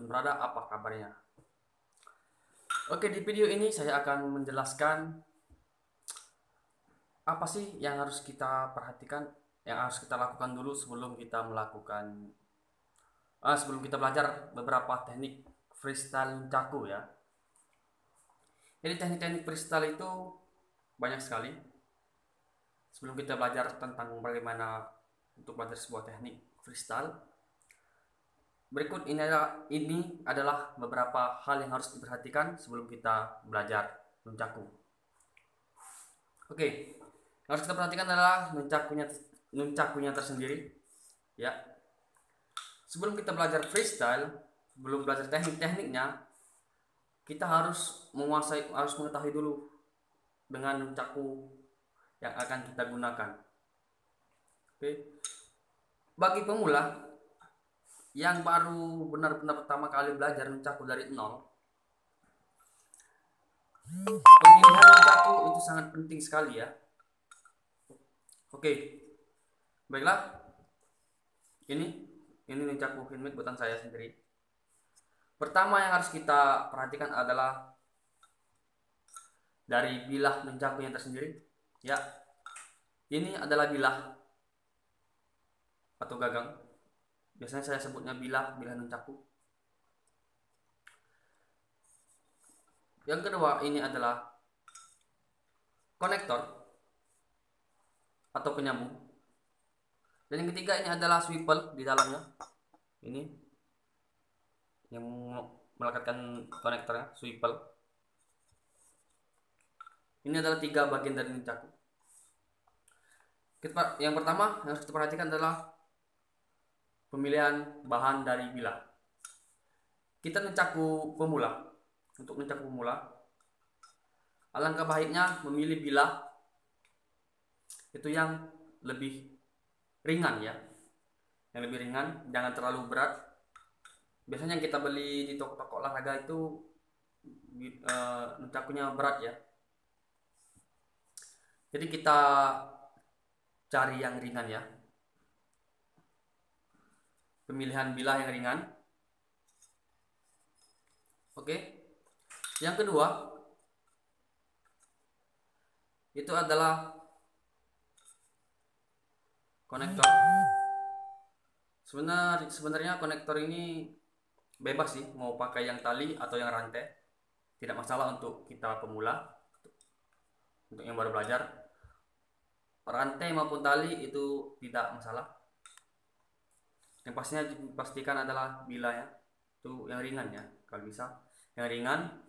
dimanapun berada, apa kabarnya? Oke, di video ini saya akan menjelaskan apa sih yang harus kita perhatikan, yang harus kita lakukan dulu sebelum kita sebelum kita belajar beberapa teknik freestyle nunchaku ya. Jadi teknik-teknik freestyle itu banyak sekali. Sebelum kita belajar tentang bagaimana untuk belajar sebuah teknik freestyle, berikut ini adalah beberapa hal yang harus diperhatikan sebelum kita belajar nunchaku. Oke, yang harus kita perhatikan adalah nunchakunya tersendiri. Ya, sebelum kita belajar freestyle, sebelum belajar teknik-tekniknya, kita harus mengetahui dulu dengan nunchaku yang akan kita gunakan. Oke, bagi pemula yang baru benar-benar pertama kali belajar nunchaku dari nol, pemilihan nunchaku itu sangat penting sekali ya. Oke, baiklah, ini nunchaku handmade buatan saya sendiri. Pertama yang harus kita perhatikan adalah dari bilah nunchakunya tersendiri. Ya, ini adalah bilah atau gagang. Biasanya saya sebutnya bilah nunchaku. Yang kedua ini adalah konektor atau penyambung. Dan yang ketiga ini adalah swivel di dalamnya. Ini yang melekatkan konektornya, swivel. Ini adalah 3 bagian dari nunchaku. Yang pertama yang harus kita perhatikan adalah pemilihan bahan dari bilah. Kita nunchaku pemula. Untuk nunchaku pemula, alangkah baiknya memilih bilah itu yang lebih ringan ya. Yang lebih ringan, jangan terlalu berat. Biasanya yang kita beli di toko-toko olahraga itu nunchakunya berat ya. Jadi kita cari yang ringan ya. Pemilihan bilah yang ringan. Oke. Yang kedua itu adalah konektor. Sebenarnya konektor ini bebas sih, mau pakai yang tali atau yang rantai. Tidak masalah untuk kita pemula. Untuk yang baru belajar, rantai maupun tali itu tidak masalah. Yang pastinya dipastikan adalah bilahnya itu yang ringan ya, kalau bisa yang ringan.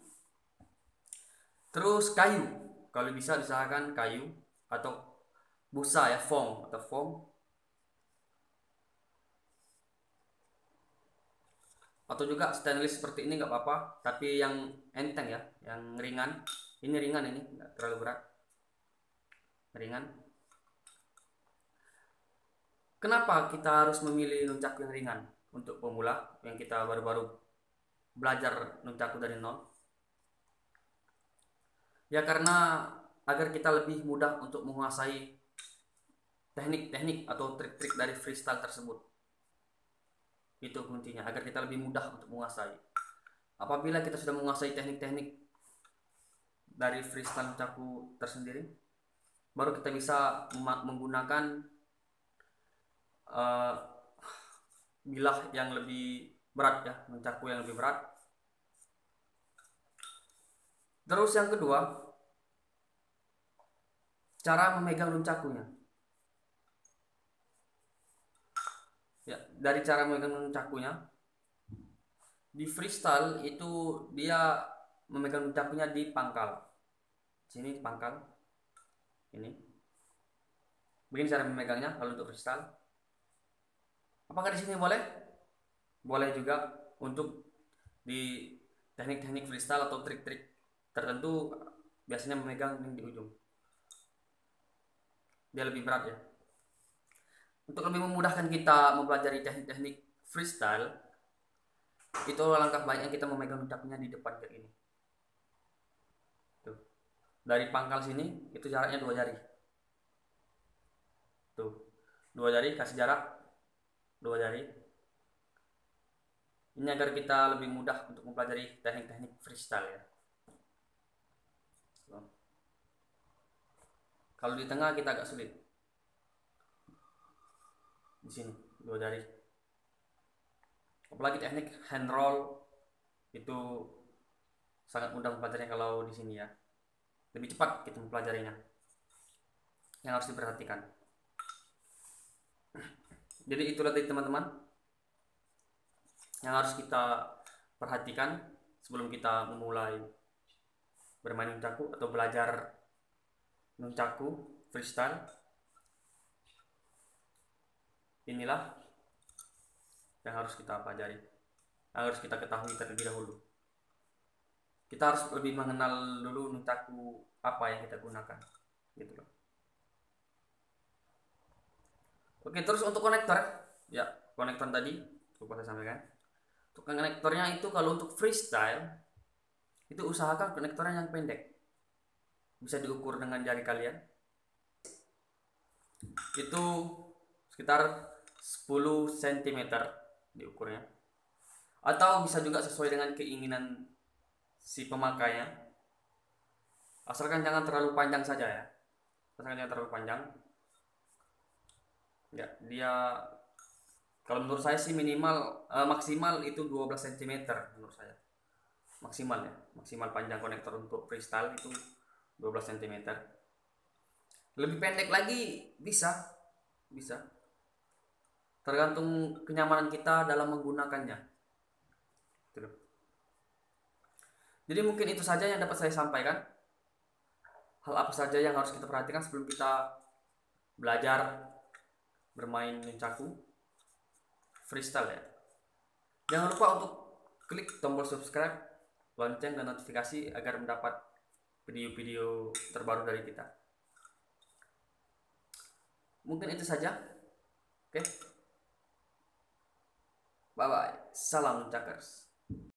Terus kayu, kalau bisa diusahakan kayu atau busa ya, foam atau foam, atau juga stainless seperti ini nggak apa-apa, tapi yang enteng ya, yang ringan. Ini ringan, ini nggak terlalu berat, ringan. Kenapa kita harus memilih nunchaku yang ringan untuk pemula yang kita baru-baru belajar nunchaku dari nol? Ya karena agar kita lebih mudah untuk menguasai teknik-teknik atau trik-trik dari freestyle tersebut. Itu kuncinya, agar kita lebih mudah untuk menguasai. Apabila kita sudah menguasai teknik-teknik dari freestyle nunchaku tersendiri, baru kita bisa menggunakan bilah yang lebih berat ya, nunchaku yang lebih berat. Terus yang kedua, cara memegang nunchakunya. Ya, dari cara memegang nunchakunya, di freestyle itu dia memegang nunchakunya di pangkal. Sini pangkal. Ini. Begini cara memegangnya kalau untuk freestyle. Apakah di sini boleh? Boleh juga untuk di teknik-teknik freestyle atau trik-trik tertentu biasanya memegang di ujung. Dia lebih berat ya. Untuk lebih memudahkan kita mempelajari teknik-teknik freestyle, itu langkah baiknya kita memegang nunchakunya di depan kayak gini. Tuh. Dari pangkal sini itu jaraknya 2 jari. Tuh. 2 jari, kasih jarak 2 jari. Ini agar kita lebih mudah untuk mempelajari teknik-teknik freestyle ya. Kalau di tengah kita agak sulit. Di sini dua jari. Apalagi teknik hand roll itu sangat mudah mempelajarinya kalau di sini ya. Lebih cepat kita mempelajarinya. Yang harus diperhatikan. Jadi itulah tadi teman-teman yang harus kita perhatikan sebelum kita memulai bermain nunchaku atau belajar nunchaku freestyle. Inilah yang harus kita pelajari, yang harus kita ketahui terlebih dahulu. Kita harus lebih mengenal dulu nunchaku apa yang kita gunakan, gitu loh. Oke, terus untuk konektor, ya konektor tadi lupa saya sampaikan. Untuk konektornya itu kalau untuk freestyle itu usahakan konektornya yang pendek, bisa diukur dengan jari kalian. Itu sekitar 10 cm diukurnya, atau bisa juga sesuai dengan keinginan si pemakainya, asalkan jangan terlalu panjang saja ya, asalkan jangan terlalu panjang ya. Dia kalau menurut saya sih minimal maksimal itu 12 cm menurut saya, maksimal ya, maksimal panjang konektor untuk freestyle itu 12 cm. Lebih pendek lagi bisa tergantung kenyamanan kita dalam menggunakannya. Jadi mungkin itu saja yang dapat saya sampaikan. Hal apa saja yang harus kita perhatikan sebelum kita belajar bermain nunchaku freestyle ya. Jangan lupa untuk klik tombol subscribe, lonceng dan notifikasi agar mendapat video-video terbaru dari kita. Mungkin itu saja. Oke. Bye bye. Salam nunchakers.